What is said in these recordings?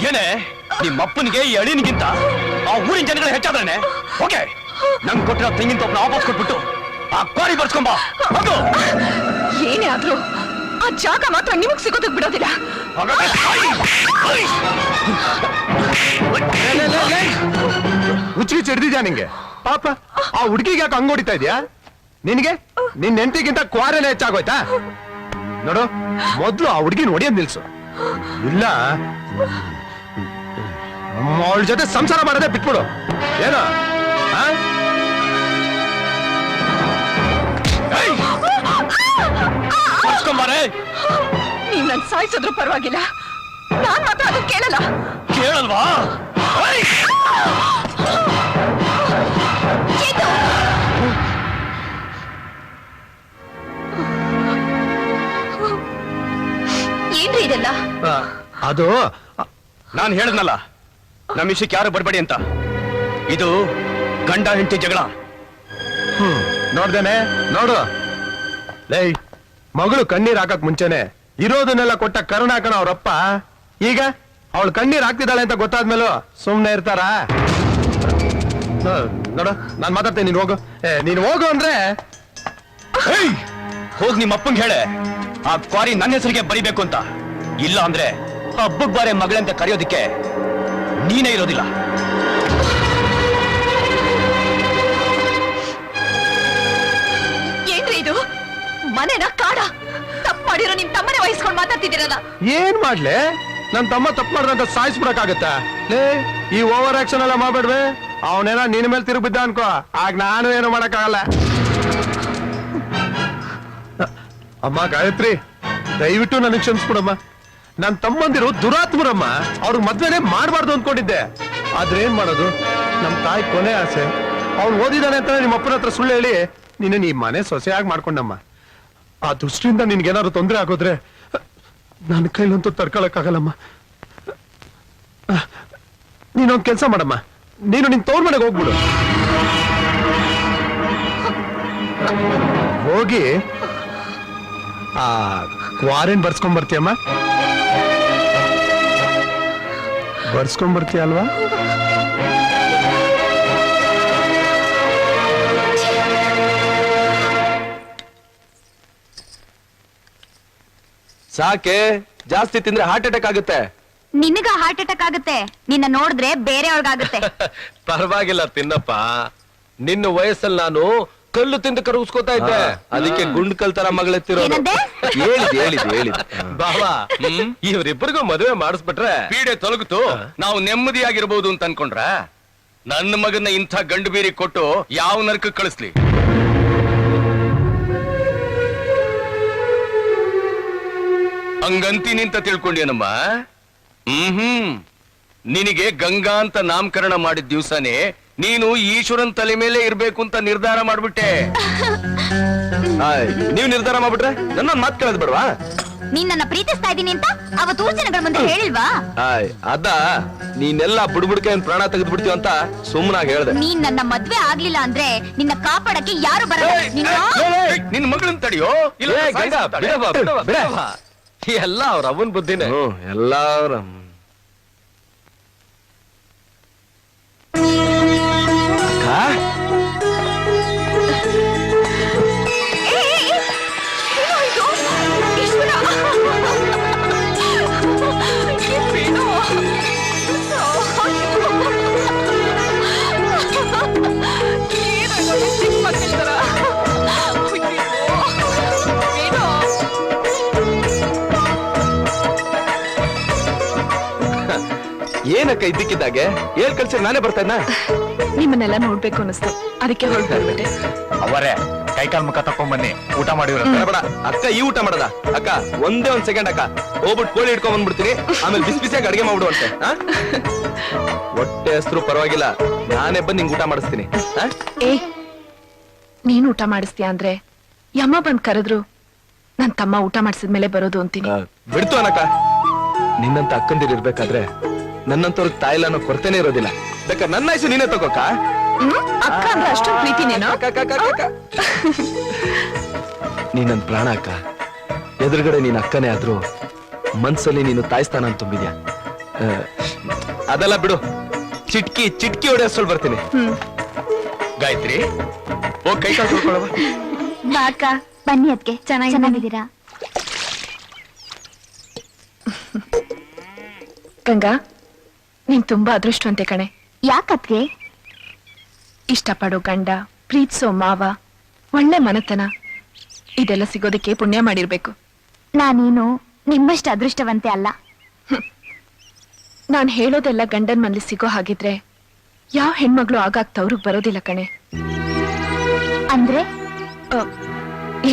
ಏನೇ ನಿಮ್ಮಪ್ಪನಿಗೆ ಈ ಅಳಿನಿಗಿಂತ ಆ ಊರಿನ ಜನಗಳ ಹೆಚ್ಚಾದ್ರೆ ಓಕೆ ನಂಗೆ ಕೊಟ್ಟಿರೋ ತೆಂಗಿನ ತಪ್ಪನ ವಾಪಸ್ ಕೊಟ್ಬಿಟ್ಟು ಆ ಕ್ವಾರಿ ಬರ್ಸ್ಕೊಂಬ. ಏನೇ ಆದ್ರೂ ಆ ಜಾಗ ಮಾತ್ರ ನಿಮಗ್ ಸಿಗೋದಕ್ ಬಿಡೋದಿಲ್ಲ. ಹುಚ್ಚಿಗೆ ಚಿಡ್ದಿದ್ಯಾ ನಿಂಗೆ? ಪಾಪ ಆ ಹುಡುಗಿಗೆ ಯಾಕೆ ಹಂಗ್ ಹೊಡಿತಾ ಇದ್ಯಾ? ನಿನ್ಗೆ ನಿನ್ ನೆಂಟಿಗಿಂತ ಕ್ವಾರೇನೆ ಹೆಚ್ಚಾಗೋಯ್ತಾ? ನೋಡು, ಮೊದ್ಲು ಆ ಹುಡುಗಿನ ಹೊಡಿಯೋದ್ ನಿಲ್ಸು. ಇಲ್ಲ ಅವಳ ಜೊತೆ ಸಂಸಾರ ಮಾಡೋದೇ ಬಿಟ್ಬಿಡು. ಏನೋ ನೀವ್ ನನ್ ಸಾಯಿಸಿದ್ರು ಪರವಾಗಿಲ್ಲ, ನಾನ್ ಮಾತ್ರ ಅದು ಕೇಳಲ್ಲ. ಕೇಳಲ್ವಾ? ಏನ್ರಿ ಇದೆಲ್ಲ? ಅದು ನಾನು ಹೇಳದ್ನಲ್ಲ, ನಮ್ಮ ವಿಷಯಕ್ಕೆ ಯಾರು ಬಡಬಡಿ ಅಂತ. ಇದು ಗಂಡ ಹೆಂಡತಿ ಜಗಳ. ನೋಡ್ದೇನೆ ನೋಡು, ಲೈ ಮಗಳು ಕಣ್ಣೀರ್ ಹಾಕಕ್ ಮುಂಚೆನೆ ಇರೋದನ್ನೆಲ್ಲ ಕೊಟ್ಟ ಕರುಣಾಕಣ ಅವ್ರಪ್ಪ. ಈಗ ಅವಳು ಕಣ್ಣೀರ್ ಹಾಕ್ತಿದ್ದಾಳೆ ಅಂತ ಗೊತ್ತಾದ್ಮೇಲೂ ಸುಮ್ನೆ ಇರ್ತಾರ? ನೋಡು, ನಾನ್ ಮಾತಾಡ್ತೇನೆ, ನೀನ್ ಹೋಗು. ನೀನ್ ಹೋಗು ಅಂದ್ರೆ ಹೋಗ್ ನಿಮ್ಮ ಅಪ್ಪಂಗೆ ಹೇಳೆ ಆ ಕ್ವಾರಿ ನನ್ನ ಹೆಸರಿಗೆ ಬರಿಬೇಕು ಅಂತ. ಇಲ್ಲ ಅಂದ್ರೆ ಹಬ್ಬಕ್ ಬಾರೆ ಮಗಳಂತ ಕರೆಯೋದಿಕ್ಕೆ ನೀನೇ ಇರೋದಿಲ್ಲ. ಏನ್ರಿ ಇದು? ಮನೆನ ಕಾಡ? ತಪ್ಪು ಮಾಡಿರೋ ನಿಮ್ ತಮ್ಮನೇ ವಹಿಸ್ಕೊಂಡ್ ಮಾತಾಡ್ತಿದ್ದೀರಲ್ಲ. ಏನ್ ಮಾಡ್ಲೆ? ನನ್ ತಮ್ಮ ತಪ್ಪು ಮಾಡ್ದಂತ ಸಾಯಿಸ್ಬಿಡಕ್ಕಾಗತ್ತ? ಲೇ, ಈ ಓವರ್ ಆಕ್ಷನ್ ಎಲ್ಲ ಮಾಡ್ಬೇಡ್ವೆ. ಅವನೇನ ನಿನ್ ಮೇಲೆ ತಿರುಗಿದ್ದ ಅನ್ಕೋ, ಆಗ ನಾನು ಏನು ಮಾಡಕ್ಕಾಗಲ್ಲ. ಅಮ್ಮ ಗಾಯತ್ರಿ, ದಯವಿಟ್ಟು ನನಗೆ ಕ್ಷಮಿಸ್ಬಿಡಮ್ಮ. ನನ್ ತಮ್ಮಂದಿರು ದುರಾತ್ಮರಮ್ಮ. ಅವ್ರಿಗೆ ಮದ್ವೆನೆ ಮಾಡ್ಬಾರ್ದು ಅನ್ಕೊಂಡಿದ್ದೆ. ಆದ್ರೆ ಏನ್ ಮಾಡೋದು, ನಮ್ ತಾಯಿ ಕೊನೆ ಆಸೆ. ಅವ್ನು ಓದಿದಾನೆ ಅಂತ ನಿಮ್ಮ ಅಪ್ಪನ ಹತ್ರ ಸುಳ್ಳು ಹೇಳಿ ನೀನು ಈ ಮನೆ ಸೊಸೆಯಾಗಿ ಮಾಡ್ಕೊಂಡಮ್ಮ. ಆ ದೃಷ್ಟಿಯಿಂದ ನಿನ್ಗೇನಾದ್ರು ತೊಂದರೆ ಆಗೋದ್ರೆ ನನ್ನ ಕೈಲಂತೂ ತಡ್ಕೊಳಕ್ಕಾಗಲ್ಲಮ್ಮ. ನೀನೊಂದ್ ಕೆಲ್ಸ ಮಾಡಮ್ಮ, ನೀನು ನಿನ್ ತವ್ರ ಮನೆಗೆ ಹೋಗ್ಬಿಡು. ಹೋಗಿ ಆ ಕ್ವಾರೇನ್ ಬರ್ಸ್ಕೊಂಡ್ ಬರ್ತೀಯಮ್ಮ? ಬರ್ಸ್ಕೊಂಡ್ ಬರ್ತೀಯ ಅಲ್ವಾ? ಸಾಕೆ, ಜಾಸ್ತಿ ತಿಂದ್ರೆ ಹಾರ್ಟ್ ಅಟ್ಯಾಕ್ ಆಗುತ್ತೆ. ನಿನಗ ಹಾರ್ಟ್ ಅಟ್ಯಾಕ್ ಆಗುತ್ತೆ, ನಿನ್ನ ನೋಡಿದ್ರೆ ಬೇರೆಯವ್ರಿಗಾಗುತ್ತೆ. ಪರವಾಗಿಲ್ಲ ತಿನ್ನಪ್ಪ. ನಿನ್ನ ವಯಸ್ಸಲ್ಲಿ ನಾನು ಕಲ್ಲು ತಿಂದು ಕರಗಿಸ್ಕೋತಾ ಇದ್ದೆ, ಅದಕ್ಕೆ ಗುಂಡ್ ಕಲ್ ತರ ಮಗಳೆತ್ತಿರೋ. ಹೇಳಿದ್ ಬಾವಾ, ಇವ್ರಿಬ್ಬರಿಗೂ ಮದುವೆ ಮಾಡಿಸ್ಬಿಟ್ರೆ ಪೀಡೆ ತೊಲಗಿತು, ನಾವು ನೆಮ್ಮದಿಯಾಗಿರ್ಬೋದು ಅಂತ ಅನ್ಕೊಂಡ್ರ? ನನ್ನ ಮಗನ ಇಂಥ ಗಂಡು ಬೀರಿ ಕೊಟ್ಟು ಯಾವ ನರಕ ಕಳಿಸ್ಲಿ? ಹಂಗಂತೀನಿ ಅಂತ ತಿಳ್ಕೊಂಡೇನಮ್ಮ? ನಿನಗೆ ಗಂಗಾ ಅಂತ ನಾಮಕರಣ ಮಾಡಿದ ದಿವ್ಸನೇ ನೀನು ಈಶ್ವರನ್ ತಲೆ ಮೇಲೆ ಇರ್ಬೇಕು ಅಂತ ನಿರ್ಧಾರ ಮಾಡ್ಬಿಟ್ಟೆ. ನೀವ್ ನಿರ್ಧಾರ ಮಾಡ್ಬಿಟ್ರೆ ನನ್ನೊಂದ್ ಮಾತ್ ಕೇಳದ್ ಬೇಡವಾ? ನೀನ್ ನನ್ನ ಪ್ರೀತಿಸ್ತಾ ಇದೀನಿ ಅಂತ ಅವತ್ತು ಊರ್ ಜನಗಳ ಮುಂದೆ ಹೇಳಿಲ್ವಾ? ಅದ ನೀನೆಲ್ಲ ಬುಡ್ಬುಡ್ಕೆ ಪ್ರಾಣ ತೆಗೆದು ಬಿಡ್ತೀವ ಅಂತ ಸುಮ್ಮನಾಗಿ ಹೇಳ್ದೆ. ನೀನ್ ನನ್ನ ಮದ್ವೆ ಆಗ್ಲಿಲ್ಲ ಅಂದ್ರೆ ನಿನ್ನ ಕಾಪಾಡಕ್ಕೆ ಯಾರು ಬರಲ್ಲ. ನಿನ್ ಮಗಳನ್ನ ತಡಿಯೋ. ಎಲ್ಲ ಅವ್ರ ಅವನ್ ಬುದ್ಧಿನೇ. ಎಲ್ಲಾರ ಏನಕ್ಕ ಇದ್ದಕ್ಕಿದ್ದಾಗೆ ಹೇಳ್ ಕಳ್ಸಿ ನಾನೇ ಬರ್ತಾ ಇದ್ನ? ನಿಮ್ಮನ್ನೆಲ್ಲ ನೋಡ್ಬೇಕು ಅನಿಸ್ತು, ಅದಕ್ಕೆ ಹೊರಟು ಬರ್ಬಿಟ್ಟೆ. ಅವರೇ ಕೈಕಾಲ್ ಮುಖ ತಕೊಂಡ್ ಬನ್ನಿ, ಊಟ ಮಾಡಿವ್ರ. ಬೇಡ ಅಕ್ಕ, ಈ ಊಟ ಮಾಡದ ಅಕ್ಕ? ಒಂದೇ ಒಂದ್ ಸೆಕೆಂಡ್ ಅಕ್ಕ, ಹೋಗ್ಬಿಟ್ಟು ಕೋಳಿ ಇಟ್ಕೊಂಡ್ ಬಂದ್ಬಿಡ್ತೀನಿ, ಆಮೇಲೆ ಬಿಸಿ ಬಿಸಿಯಾಗಿ ಅಡಿಗೆ ಮಾಡ್ಬಿಡುವಂತೆ. ಹೊಟ್ಟೆ ಹೆಸರು ಪರವಾಗಿಲ್ಲ, ನಾನೇ ಬಂದು ನಿಂಗೆ ಊಟ ಮಾಡಿಸ್ತೀನಿ. ಏ, ನೀನ್ ಊಟ ಮಾಡಿಸ್ತೀಯ ಅಂದ್ರೆ ಯಮ್ಮ ಬಂದ್ ಕರೆದ್ರು ನನ್ ತಮ್ಮ ಊಟ ಮಾಡಿಸಿದ್ಮೇಲೆ ಬರೋದು ಅಂತೀನಿ. ಬಿಡ್ತು ಅನಕ್ಕ, ನಿನ್ನಂತ ಅಕ್ಕಂದಿರ್ ಇರ್ಬೇಕಾದ್ರೆ ನನ್ನಂತವ್ರಿಗೆ ತಾಯಿಲ್ಲ ಅನ್ನೋ ಕೊರತೆನೇ ಇರೋದಿಲ್ಲ. ಬೇಕಾದ್ರೆ ನನ್ನ ಆಯ್ಸು ನೀನೇ ತಗೋಕ. ಅಕ್ಕ ಅಂದ್ರೆ ಅಷ್ಟೊಂದು ಪ್ರೀತಿ ನೀನು ನೀನ್ ನನ್ ಪ್ರಾಣ ಅಕ್ಕ. ಎದುರುಗಡೆ ನೀನ್ ಅಕ್ಕನೇ ಆದ್ರೂ ಮನ್ಸಲ್ಲಿ ನೀನು ತಾಯಿಸ್ತಾನ ಅಂತ ತುಂಬಿದ್ಯಾ. ಅದೆಲ್ಲ ಬಿಡು, ಚಿಟ್ಕಿ ಹೊಡೆಯಷ್ಟೊಳ್ ಬರ್ತೀನಿ. ಗಾಯತ್ರಿ, ಹೋಗ್ ಕೈ ಕಾಲು ತೊಳ್ಕೊಳವ. ಬಾ ಅಕ್ಕ, ಬನ್ನಿ ಅದಕ್ಕೆ ಚೆನ್ನಾಗಿದ್ದೀರಾ? ಗಂಗಾ, ನೀನ್ ತುಂಬಾ ಅದೃಷ್ಟವಂತೆ ಕಣೆ. ಯಾಕತ್ಗೆ? ಇಷ್ಟಪಡೋ ಗಂಡ, ಪ್ರೀತಿಸೋ ಮಾವ, ಒಳ್ಳೆ ಮನತನ, ಇದೆಲ್ಲ ಸಿಗೋದಕ್ಕೆ ಪುಣ್ಯ ಮಾಡಿರ್ಬೇಕು. ನಾನೇನು ನಿಮ್ಮಷ್ಟು ಅದೃಷ್ಟವಂತೆ ಅಲ್ಲ. ನಾನ್ ಹೇಳೋದೆಲ್ಲ ಗಂಡನ್ ಮನೇಲಿ ಸಿಗೋ ಹಾಗಿದ್ರೆ ಯಾವ ಹೆಣ್ಮಗಳು ಆಗಾಗ ತವ್ರಿಗೆ ಬರೋದಿಲ್ಲ ಕಣೆ. ಅಂದ್ರೆ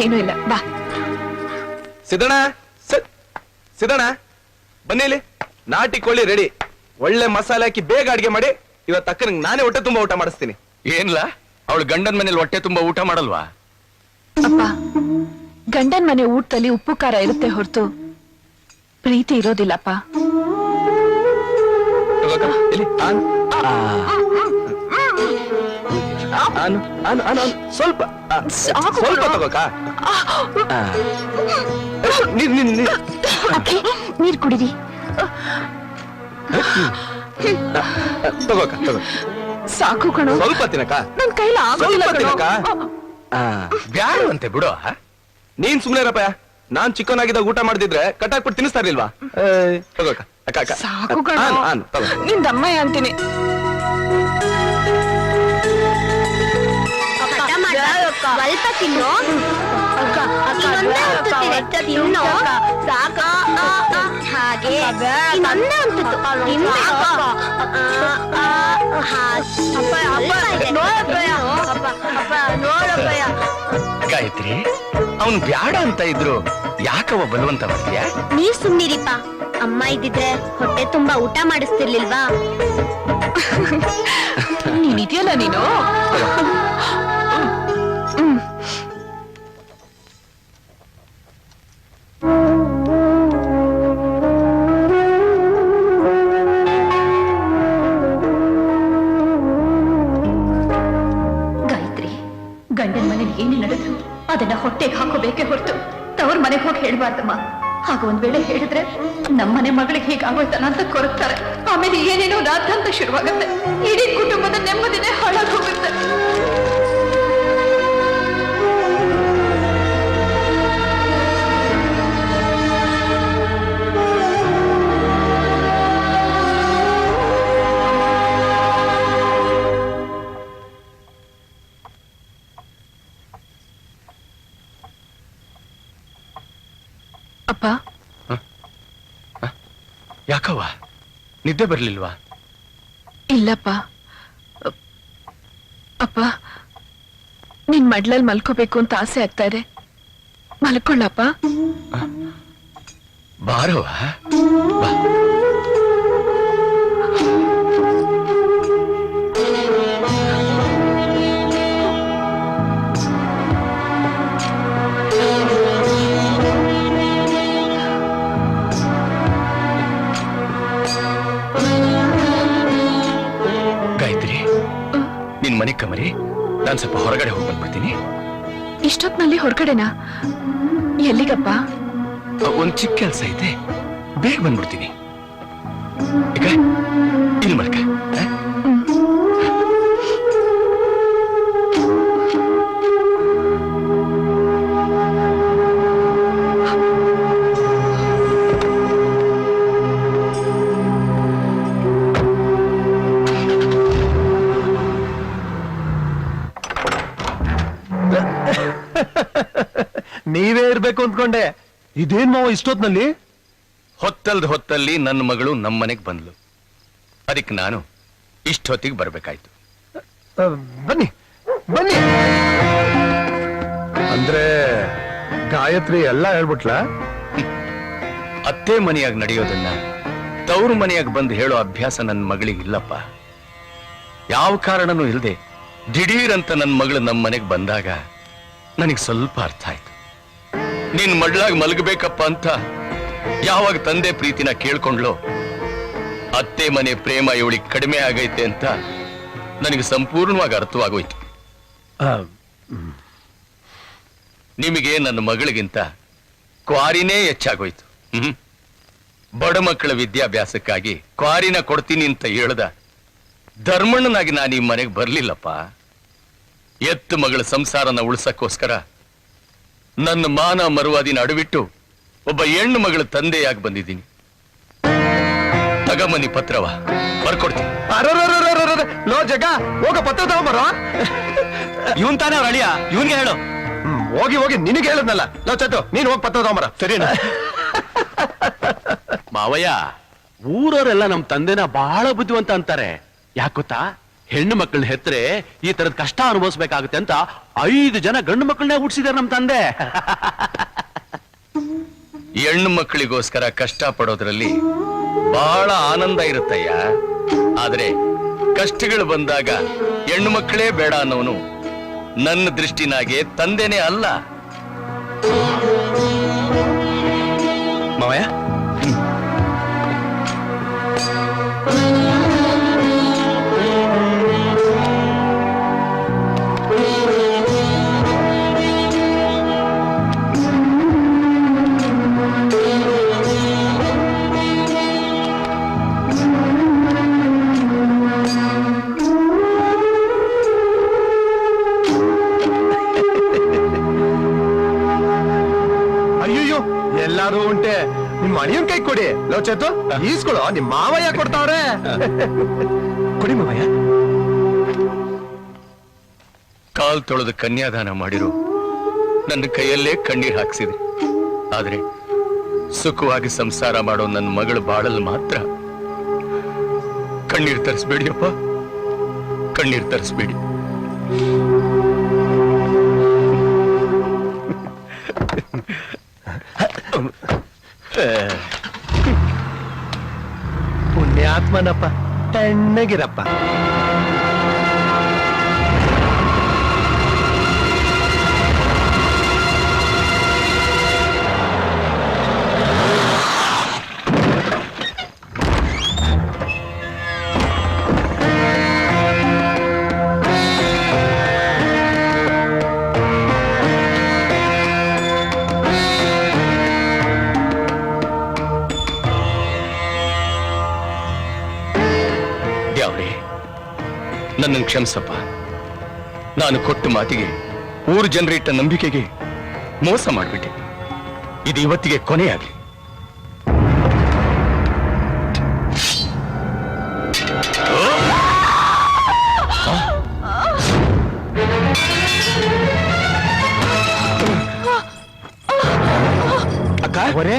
ಏನೂ ಇಲ್ಲ, ಬಾ. ಸಿದಣ ಬನ್ನಿ ಇಲ್ಲಿ. ನಾಟಿ ಕೋಳಿ ರೆಡಿ. ಒಳ್ಳೆ ಮಸಾಲೆ ಹಾಕಿ ಬೇಗ ಅಡ್ಗೆ ಮಾಡಿ ಇವತ್ತು ಅಕ್ಕನಿಗೆ ನಾನೇ ಹೊಟ್ಟೆ ತುಂಬಾ ಊಟ ಮಾಡಿಸ್ತೀನಿ. ಏನ್ಲಾ, ಅವಳು ಗಂಡನ ಮನೇಲಿ ಹೊಟ್ಟೆ ತುಂಬಾ ಊಟ ಮಾಡಲ್ವಾ? ಅಪ್ಪ, ಗಂಡನ್ ಮನೆ ಊಟದಲ್ಲಿ ಉಪ್ಪು ಖಾರ ಇರುತ್ತೆ ಹೊರತು ಪ್ರೀತಿ ಇರೋದಿಲ್ಲಪ್ಪ. ಸ್ವಲ್ಪ ಸ್ವಲ್ಪ ತಗೋಕ. ನೀರ್ ಕುಡಿರಿ. ತಗೋಕ ತಗೋ. ಸಾಕು ಕಣೋ, ಸ್ವಲ್ಪ ತಿನ್ನಕ. ನನ್ ಕೈಲಿ ಆಗೋದಿಲ್ಲ ಸ್ವಲ್ಪ ತಿನ್ನಕ. ಕಣೋ. ಬ್ಯಾಡು ಅಂತೆ ಬಿಡು. ನೀನ್ ಸುಮ್ನೆ ಇರಪ್ಪಯ್ಯ. ನಾನ್ ಚಿಕ್ಕವನಾಗಿದ್ದಾಗ ಊಟ ಮಾಡ್ದಿದ್ರೆ ಕಟ್ಟಾಕ್ಬಿಟ್ಟು ತಿನ್ನಿಸ್ತಾ ಇರ್ಲಿಲ್ವಾ? ತಗೋಕ ಅಕ್ಕ ಅಕ್ಕ. ಸಾಕು ಕಣೋ, ತಗೋ. ನಿನ್ ದಮ್ಮಯ್ಯ ಅಂತೀನಿ. ಸ್ವಲ್ಪ ತಿನ್ನು. ಹಾಗೆ ಗಾಯತ್ರಿ, ಅವನು ಬ್ಯಾಡ ಅಂತ ಇದ್ರು ಯಾಕವ ಬಲವಂತ ಮಾಡ್ತೀಯ? ನೀವ್ ಸುಮ್ನಿರಿಪ್ಪ. ಅಮ್ಮ ಇದ್ದಿದ್ರೆ ಹೊಟ್ಟೆ ತುಂಬಾ ಊಟ ಮಾಡಿಸ್ತಿರ್ಲಿಲ್ವಾ? ನೀನಿದೆಯಲ್ಲ ನೀನು. ಗಾಯತ್ರಿ, ಗಂಡನ ಮನೇಲಿ ಏನೇ ನಡೆದ್ರು ಅದನ್ನ ಹೊಟ್ಟೆಗೆ ಹಾಕೋಬೇಕೇ ಹೊರತು ತವ್ರ ಮನೆಗೆ ಹೋಗಿ ಹೇಳ್ಬಾರ್ದಮ್ಮ. ಹಾಗ ಒಂದ್ ವೇಳೆ ಹೇಳಿದ್ರೆ ನಮ್ಮನೆ ಮಗಳಿಗೆ ಹೀಗಾಗೋಯ್ತಾನ ಅಂತ ಕೊರಗ್ತಾರೆ. ಆಮೇಲೆ ಏನೇನೋ ರಾಧಾಂತ ಶುರುವಾಗುತ್ತೆ. ಇಡೀ ಕುಟುಂಬದ ನೆಮ್ಮದಿನೇ ಹಾಳಾಗಿ ಹೋಗುತ್ತೆ. ಅಪ್ಪ, ಯಾಕವ್ವ, ನಿದ್ದೆ ಬರ್ಲಿಲ್ವಾ? ಇಲ್ಲಪ್ಪ. ಅಪ್ಪ, ನಿನ್ ಮಡ್ಲಲ್ಲಿ ಮಲ್ಕೋಬೇಕು ಅಂತ ಆಸೆ ಆಗ್ತಾ ಇದೆ. ಮಲ್ಕೊಳ್ಳಪ್ಪ. ಬಾರವ್ವ, ಬಾ. ಮನೆ ಕಮರಿ, ನಾನ್ ಸ್ವಲ್ಪ ಹೊರಗಡೆ ಹೋಗಿ ಬಂದ್ಬಿಡ್ತೀನಿ. ಇಷ್ಟೊತ್ನಲ್ಲಿ ಹೊರಗಡೆನಾ? ಎಲ್ಲಿಗಪ್ಪ? ಒಂದ್ ಚಿಕ್ಕ ಕೆಲಸ ಐತೆ, ಬೇಗ ಬಂದ್ಬಿಡ್ತೀನಿ. ಈಗ ಇಲ್ಲಿ ಮಲ್ಕ. ನೀವೇ ಇರ್ಬೇಕು ಅಂದ್ಕೊಂಡೆ. ಇದೇನ್ ಮಾವ ಇಷ್ಟೊತ್ನಲ್ಲಿ? ಹೊತ್ತಲ್ಲಿ ನನ್ನ ಮಗಳು ನಮ್ಮನೆಗ್ ಬಂದ್ಲು. ಅದಕ್ಕೆ ನಾನು ಇಷ್ಟೊತ್ತಿಗೆ ಬರ್ಬೇಕಾಯ್ತು. ಬನ್ನಿ ಬನ್ನಿ. ಅಂದ್ರೆ ಗಾಯತ್ರಿ ಎಲ್ಲ ಹೇಳ್ಬಿಟ್ಲ? ಅತ್ತೆ ಮನೆಯಾಗ ನಡೆಯೋದನ್ನ ತವ್ರ ಮನೆಯಾಗ ಬಂದು ಹೇಳೋ ಅಭ್ಯಾಸ ನನ್ನ ಮಗಳಿಗೆ ಇಲ್ಲಪ್ಪ. ಯಾವ ಕಾರಣನೂ ಇಲ್ಲದೆ ದಿಢೀರ್ ಅಂತ ನನ್ನ ಮಗಳು ನಮ್ಮ ಮನೆಗೆ ಬಂದಾಗ ನನಗೆ ಸ್ವಲ್ಪ ಅರ್ಥ ಆಯ್ತು. ನೀನ್ ಮಡ್ಲಾಗ ಮಲಗಬೇಕಪ್ಪ ಅಂತ ಯಾವಾಗ ತಂದೆ ಪ್ರೀತಿನ ಕೇಳ್ಕೊಂಡ್ಲೋ, ಅತ್ತೆ ಮನೆ ಪ್ರೇಮ ಇವಳಿಗೆ ಕಡಿಮೆ ಆಗೈತೆ ಅಂತ ನನಗೆ ಸಂಪೂರ್ಣವಾಗಿ ಅರ್ಥವಾಗೋಯ್ತು. ನಿಮಗೆ ನನ್ನ ಮಗಳಿಗಿಂತ ಕ್ವಾರಿನೇ ಹೆಚ್ಚಾಗೋಯ್ತು. ಬಡ ಮಕ್ಕಳ ವಿದ್ಯಾಭ್ಯಾಸಕ್ಕಾಗಿ ಕ್ವಾರಿನ ಕೊಡ್ತೀನಿ ಅಂತ ಹೇಳ್ದ ಧರ್ಮಣ್ಣನಾಗಿ ನಾನು ಈ ಮನೆಗೆ ಬರ್ಲಿಲ್ಲಪ್ಪ. ಎತ್ತು ಮಗಳ ಸಂಸಾರನ ಉಳಿಸಕ್ಕೋಸ್ಕರ ನನ್ನ ಮಾನ ಮರುವಾದಿನ ಅಡವಿಟ್ಟು ಒಬ್ಬ ಹೆಣ್ಣು ಮಗಳ ತಂದೆಯಾಗಿ ಬಂದಿದ್ದೀನಿ. ತಗಮನಿ ಪತ್ರವ ಬರ್ಕೊಡ್ತೀನಿ. ಲೋ ಜಗ, ಹೋಗ ಪತ್ರ ತಗೊಂಬರೋ. ಇವನ್ ತಾನೇ ಅವ್ರ ಅಳಿಯ, ಇವನ್ಗೆ ಹೇಳು. ಹೋಗಿ ಹೋಗಿ ನಿನಗೆ ಹೇಳದ್ನಲ್ಲ. ಲೋ ಚತ್ತು, ನೀನ್ ಹೋಗಿ ಪತ್ರ ತಗೊಂಬರ. ಸರಿನಾ? ಮಾವಯ್ಯ, ಊರವರೆಲ್ಲ ನಮ್ ತಂದೆನ ಬಹಳ ಬುದ್ಧಿವಂತ ಅಂತಾರೆ. ಯಾಕೊತ್ತಾ, ಹೆಣ್ಣು ಮಕ್ಕಳನ್ನ ಹೆತ್ತರೆ ಈ ತರದ ಕಷ್ಟ ಅನುಭವಿಸ್ಬೇಕಾಗುತ್ತೆ ಅಂತ 5 ಜನ ಗಂಡು ಮಕ್ಕಳನ್ನೇ ಹುಟ್ಟಿಸಿದಾರೆ ನಮ್ ತಂದೆ. ಹೆಣ್ಣು ಮಕ್ಕಳಿಗೋಸ್ಕರ ಕಷ್ಟ ಪಡೋದ್ರಲ್ಲಿ ಬಹಳ ಆನಂದ ಇರುತ್ತಯ್ಯ. ಆದ್ರೆ ಕಷ್ಟಗಳು ಬಂದಾಗ ಹೆಣ್ಣು ಮಕ್ಕಳೇ ಬೇಡ ಅನ್ನೋನು ನನ್ನ ದೃಷ್ಟಿನಾಗೆ ತಂದೆನೇ ಅಲ್ಲ. ಮಾವಯ್ಯ, ಅಯ್ಯಯ್ಯೋ, ಎಲ್ಲಾರು ಉಂಟೆ. ನಿಮ್ ಅಣಿಯನ್ ಕೈ ಕೊಡಿ. ಲೋ ಚತ್ತು, ಈಸ್ಕೊಳು. ನಿಮ್ ಮಾವಯ್ಯ ಕೊಡ್ತಾವ್ರೆ. ಕೊಡಿ ಮಾವಯ್ಯ. ಕಾಲ್ ತೊಳೆದು ಕನ್ಯಾದಾನ ಮಾಡಿರು ನನ್ನ ಕೈಯಲ್ಲೇ ಕಣ್ಣೀರ್ ಹಾಕ್ಸಿದ್ರಿ. ಆದ್ರೆ ಸುಖವಾಗಿ ಸಂಸಾರ ಮಾಡೋ ನನ್ನ ಮಗಳು ಬಾಳಲ್ ಮಾತ್ರ ಕಣ್ಣೀರ್ ತರಿಸ್ಬೇಡಿಯಪ್ಪ, ಕಣ್ಣೀರ್ ತರಿಸ್ಬೇಡಿ. ಪುಣ್ಯಾತ್ಮನಪ್ಪ, ತಣ್ಣಗಿರಪ್ಪ. ದ್ಯಾವ್ರೇ, ನನ್ನನ್ನು ಕ್ಷಮಿಸಪ್ಪ. ನಾನು ಕೊಟ್ಟ ಮಾತಿಗೆ, ಊರು ಜನರಿಟ್ಟ ನಂಬಿಕೆಗೆ ಮೋಸ ಮಾಡಿಬಿಟ್ಟೆ. ಇದು ಇವತ್ತಿಗೆ ಕೊನೆಯಾಗಲಿ. ಅಕ್ಕ, ಅವರೇ,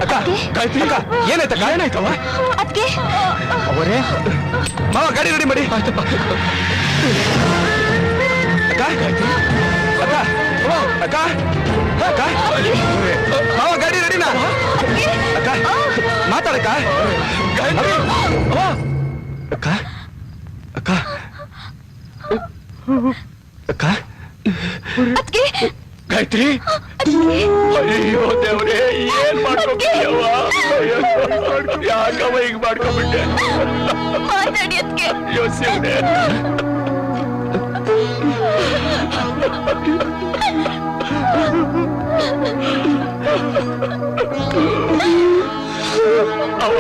ಅಕ್ಕ, ಗಾಯತ್ರಿ ಅಕ್ಕ, ಏನಾಯ್ತಕ್ಕ? ಏನಾಯ್ತವ? ಅವರೇ, ಮಾವ ಗಾಡಿ ರೆಡಿ ಮಾಡಿ. ಅಕ್ಕ, ಗಾಯತ್ರಿ ಅಕ್ಕ, ಅಕ್ಕ, ಅಕ್ಕ, ಮಾವ ಗಾಡಿ ರೆಡಿನಾ? ಅಕ್ಕ, ಮಾತಾಡಕ್ಕ. ಗಾಯತ್ರಿ, ಅಕ್ಕ, ಅಕ್ಕ, ಅಕ್ಕ, ಗಾಯತ್ರಿ. ಅಯ್ಯೋ ದೇವ್ರೆ, ಏನ್ ಮಾಡ್ಕೊಂಡ್ಬಿಟ್ಟಿಯವ್ವ? ಯಾಕವ ಈಗ ಮಾಡ್ಕೊಂಡ್ಬಿಟ್ಟೆ? ಅಯ್ಯೋ ಶಿವನೇ. ಅವ